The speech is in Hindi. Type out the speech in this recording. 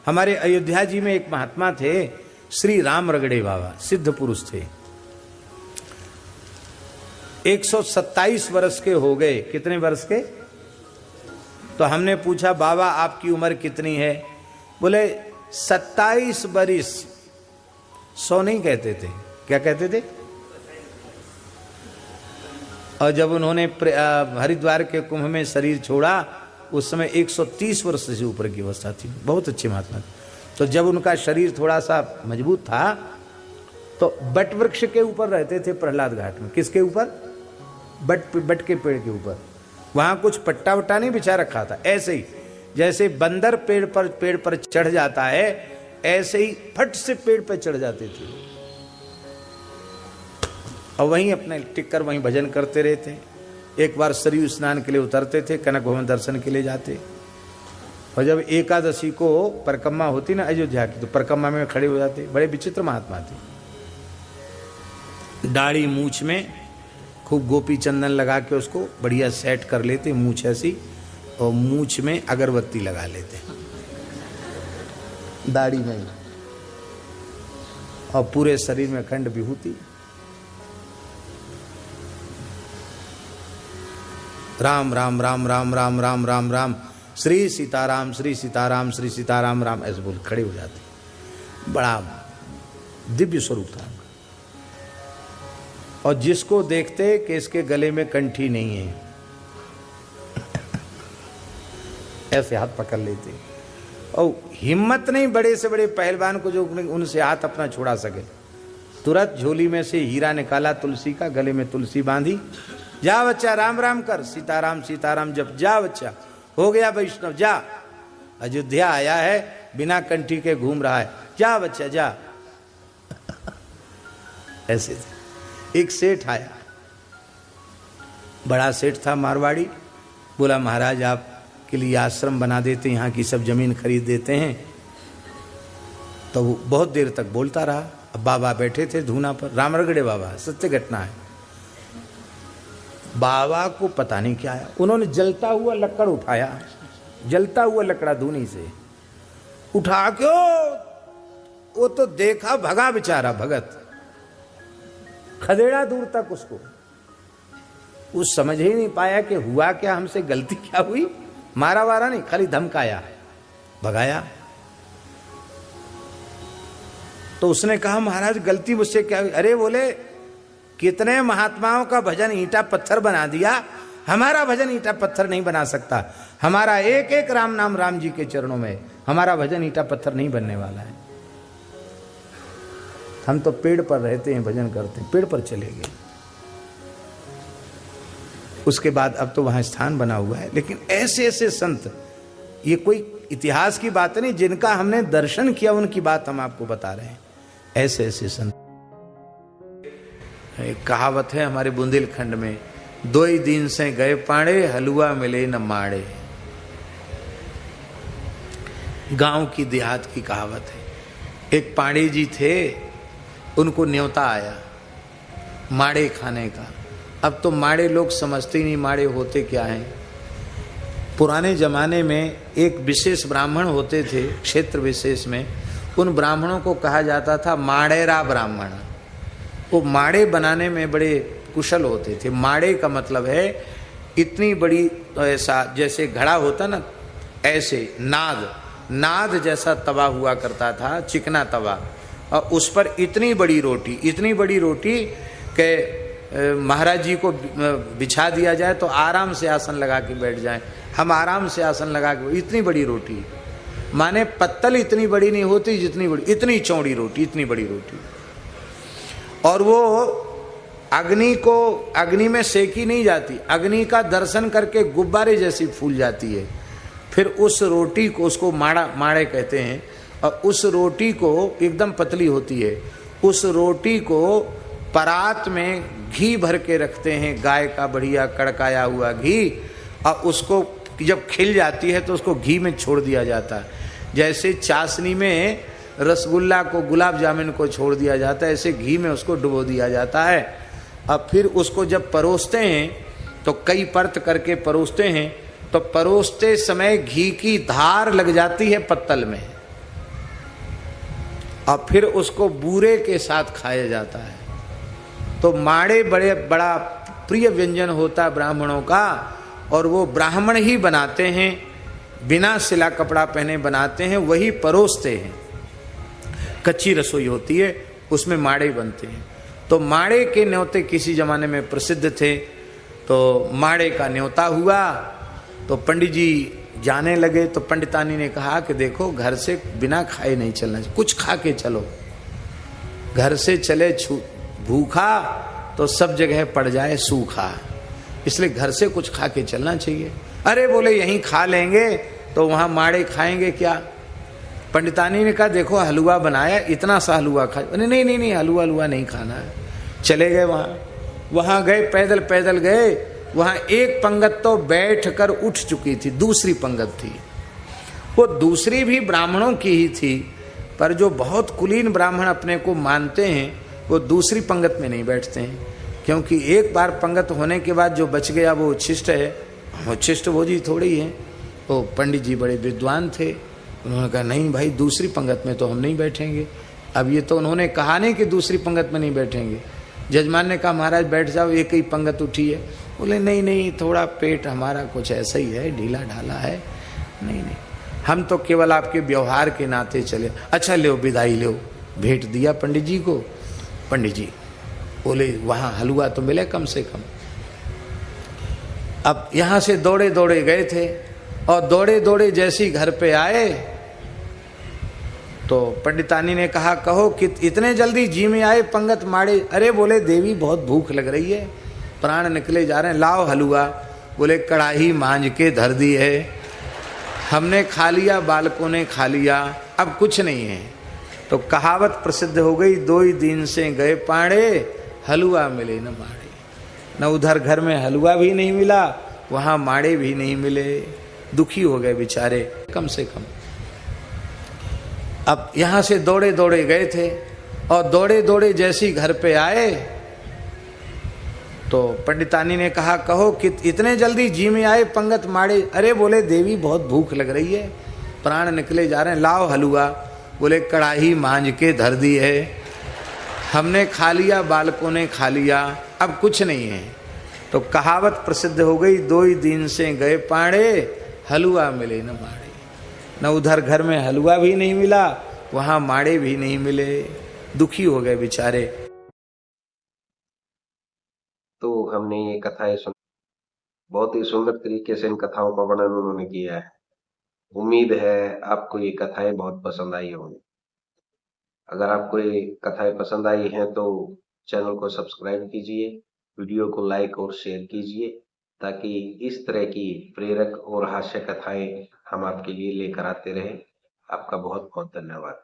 हमारे अयोध्या जी में एक महात्मा थे, श्री राम रगड़े बाबा, सिद्ध पुरुष थे। 127 वर्ष के हो गए। कितने वर्ष के? तो हमने पूछा बाबा आपकी उम्र कितनी है? बोले 27 बरिस। 100 नहीं कहते थे, क्या कहते थे? और जब उन्होंने हरिद्वार के कुंभ में शरीर छोड़ा उस समय 130 वर्ष से ऊपर की अवस्था थी। बहुत अच्छे महात्मा। तो जब उनका शरीर थोड़ा सा मजबूत था तो बट वृक्ष के ऊपर रहते थे प्रहलाद घाट में। किसके ऊपर? बट के पेड़ के ऊपर। वहां कुछ पट्टा वट्टा नहीं बिछा रखा था, ऐसे ही जैसे बंदर पेड़ पर चढ़ जाता है ऐसे ही फट से पेड़ पर चढ़ जाते थे और वहीं अपने टिक कर वहीं भजन करते रहते। एक बार सरयू स्नान के लिए उतरते थे, कनक भवन दर्शन के लिए जाते, और जब एकादशी को परिक्रमा होती ना अयोध्या की, तो परिक्रमा में खड़े हो जाते। बड़े विचित्र महात्मा थे। दाढ़ी मूछ में खूब गोपी चंदन लगा के उसको बढ़िया सेट कर लेते, मूछ ऐसी, और मूछ में अगरबत्ती लगा लेते दाढ़ी में, और पूरे शरीर में अखंड विभूति। राम राम राम राम राम राम राम राम, श्री सीताराम श्री सीताराम श्री सीताराम राम, ऐसे बोल खड़े हो जाते। बड़ा दिव्य स्वरूप था। और जिसको देखते कि इसके गले में कंठी नहीं है ऐसे हाथ पकड़ लेते। और हिम्मत नहीं बड़े से बड़े पहलवान को जो उनसे हाथ अपना छुड़ा सके। तुरंत झोली में से हीरा निकाला तुलसी का, गले में तुलसी बांधी, जा बच्चा राम राम कर, सीताराम सीताराम जप, जा बच्चा हो गया वैष्णव, जा। अयोध्या आया है बिना कंठी के घूम रहा है, जा बच्चा जा। ऐसे थे। एक सेठ आया, बड़ा सेठ था मारवाड़ी, बोला महाराज आप के लिए आश्रम बना देते, यहाँ की सब जमीन खरीद देते हैं। तो वो बहुत देर तक बोलता रहा। अब बाबा बैठे थे धूना पर, राम रगड़े बाबा, सत्य घटना है। बाबा को पता नहीं क्या है, उन्होंने जलता हुआ लकड़ उठाया, जलता हुआ लकड़ा धूनी से उठा के वो तो देखा भगा बेचारा भगत, खदेड़ा दूर तक उसको। उस समझ ही नहीं पाया कि हुआ क्या, हमसे गलती क्या हुई। मारा वारा नहीं, खाली धमकाया, भगाया। तो उसने कहा महाराज गलती मुझसे क्या हुई? अरे बोले कितने महात्माओं का भजन ईंटा पत्थर बना दिया, हमारा भजन ईंटा पत्थर नहीं बना सकता। हमारा एक एक राम नाम राम जी के चरणों में, हमारा भजन ईंटा पत्थर नहीं बनने वाला है। हम तो पेड़ पर रहते हैं, भजन करते हैं, पेड़ पर चले गए। उसके बाद अब तो वहां स्थान बना हुआ है। लेकिन ऐसे ऐसे संत, ये कोई इतिहास की बात नहीं, जिनका हमने दर्शन किया उनकी बात हम आपको बता रहे हैं। ऐसे ऐसे संत। एक कहावत है हमारे बुंदेलखंड में, 2 ही दिन से गए पाड़े, हलवा मिले न माड़े। गांव की देहात की कहावत है। एक पाड़े जी थे, उनको न्योता आया माड़े खाने का। अब तो माड़े लोग समझते ही नहीं माड़े होते क्या हैं। पुराने जमाने में एक विशेष ब्राह्मण होते थे क्षेत्र विशेष में, उन ब्राह्मणों को कहा जाता था माड़ेरा ब्राह्मण। वो माड़े बनाने में बड़े कुशल होते थे। माड़े का मतलब है इतनी बड़ी, ऐसा जैसे घड़ा होता ना, ऐसे नाद जैसा तवा हुआ करता था, चिकना तवा, और उस पर इतनी बड़ी रोटी के महाराज जी को बिछा दिया जाए तो आराम से आसन लगा के बैठ जाएं। हम आराम से आसन लगा के, इतनी बड़ी रोटी, माने पत्तल इतनी बड़ी नहीं होती जितनी बड़ी, इतनी चौड़ी रोटी, इतनी बड़ी रोटी। और वो अग्नि में सेकी नहीं जाती, अग्नि का दर्शन करके गुब्बारे जैसी फूल जाती है। फिर उस रोटी को, उसको माड़े कहते हैं, और उस रोटी को एकदम पतली होती है, उस रोटी को परात में घी भर के रखते हैं, गाय का बढ़िया कड़काया हुआ घी, और उसको जब खिल जाती है तो उसको घी में छोड़ दिया जाता है। जैसे चाशनी में रसगुल्ला को, गुलाब जामुन को छोड़ दिया जाता है, ऐसे घी में उसको डुबो दिया जाता है। अब फिर उसको जब परोसते हैं तो कई परत करके परोसते हैं, तो परोसते समय घी की धार लग जाती है पत्तल में, और फिर उसको बूरे के साथ खाया जाता है। तो माड़े बड़ा प्रिय व्यंजन होता है ब्राह्मणों का, और वो ब्राह्मण ही बनाते हैं, बिना सिला कपड़ा पहने बनाते हैं, वही परोसते हैं। कच्ची रसोई होती है, उसमें माड़े बनते हैं। तो माड़े के न्योते किसी जमाने में प्रसिद्ध थे। तो माड़े का न्योता हुआ तो पंडित जी जाने लगे। तो पंडितानी ने कहा कि देखो, घर से बिना खाए नहीं चलना चाहिए, कुछ खा के चलो। घर से चले भूखा तो सब जगह पड़ जाए सूखा, इसलिए घर से कुछ खा के चलना चाहिए। अरे बोले यहीं खा लेंगे तो वहां माड़े खाएंगे क्या? पंडितानी ने कहा देखो हलवा बनाया, इतना सा हलवा खा। नहीं नहीं नहीं, हलवा नहीं खाना है। चले गए वहां गए, पैदल पैदल गए। वहां एक पंगत तो बैठ कर उठ चुकी थी, दूसरी पंगत थी। वो दूसरी भी ब्राह्मणों की ही थी, पर जो बहुत कुलीन ब्राह्मण अपने को मानते हैं वो दूसरी पंगत में नहीं बैठते हैं, क्योंकि एक बार पंगत होने के बाद जो बच गया वो उच्छिष्ट है। हम उच्छिष्ट भोजी थोड़ी है। वो पंडित जी बड़े विद्वान थे, उन्होंने कहा नहीं भाई, दूसरी पंगत में तो हम नहीं बैठेंगे। अब ये तो उन्होंने कहा नहीं कि दूसरी पंगत में नहीं बैठेंगे। जजमान ने कहा महाराज बैठ जाओ, एक ही पंगत उठी है। बोले नहीं नहीं, थोड़ा पेट हमारा कुछ ऐसा ही है, ढीला ढाला है, नहीं नहीं, हम तो केवल आपके व्यवहार के नाते चले। अच्छा लो विदाई लो। भेंट दिया पंडित जी को। पंडित जी बोले वहां हलवा तो मिले कम से कम। अब यहां से दौड़े दौड़े गए थे, और दौड़े दौड़े जैसी घर पे आए तो पंडितानी ने कहा कहो कि इतने जल्दी जी में आए पंगत माड़े? अरे बोले देवी बहुत भूख लग रही है, प्राण निकले जा रहे हैं, लाओ हलवा। बोले कड़ाही मांझ के धर दी है, हमने खा लिया, बालकों ने खा लिया, अब कुछ नहीं है। तो कहावत प्रसिद्ध हो गई, 2 ही दिन से गए पाड़े, हलवा मिले न माड़े। न उधर घर में हलवा भी नहीं मिला, वहां माड़े भी नहीं मिले। दुखी हो गए बेचारे कम से कम। अब यहां से दौड़े दौड़े गए थे, और दौड़े दौड़े जैसी घर पे आए तो पंडितानी ने कहा कहो कि इतने जल्दी जी में आए पंगत माड़े? अरे बोले देवी बहुत भूख लग रही है, प्राण निकले जा रहे हैं, लाओ हलवा। बोले कड़ाही मांझ के धर दी है, हमने खा लिया, बालकों ने खा लिया, अब कुछ नहीं है। तो कहावत प्रसिद्ध हो गई, 2 ही दिन से गए पाड़े, हलवा मिले न माड़े। न उधर घर में हलवा भी नहीं मिला, वहां माड़े भी नहीं मिले। दुखी हो गए बेचारे। तो हमने ये कथाएं सुन, बहुत ही सुंदर तरीके से इन कथाओं का वर्णन उन्होंने किया है। उम्मीद है आपको ये कथाएं बहुत पसंद आई होंगी। अगर आपको ये कथाएं पसंद आई हैं तो चैनल को सब्सक्राइब कीजिए, वीडियो को लाइक और शेयर कीजिए, ताकि इस तरह की प्रेरक और हास्य कथाएं हम आपके लिए लेकर आते रहें। आपका बहुत बहुत धन्यवाद।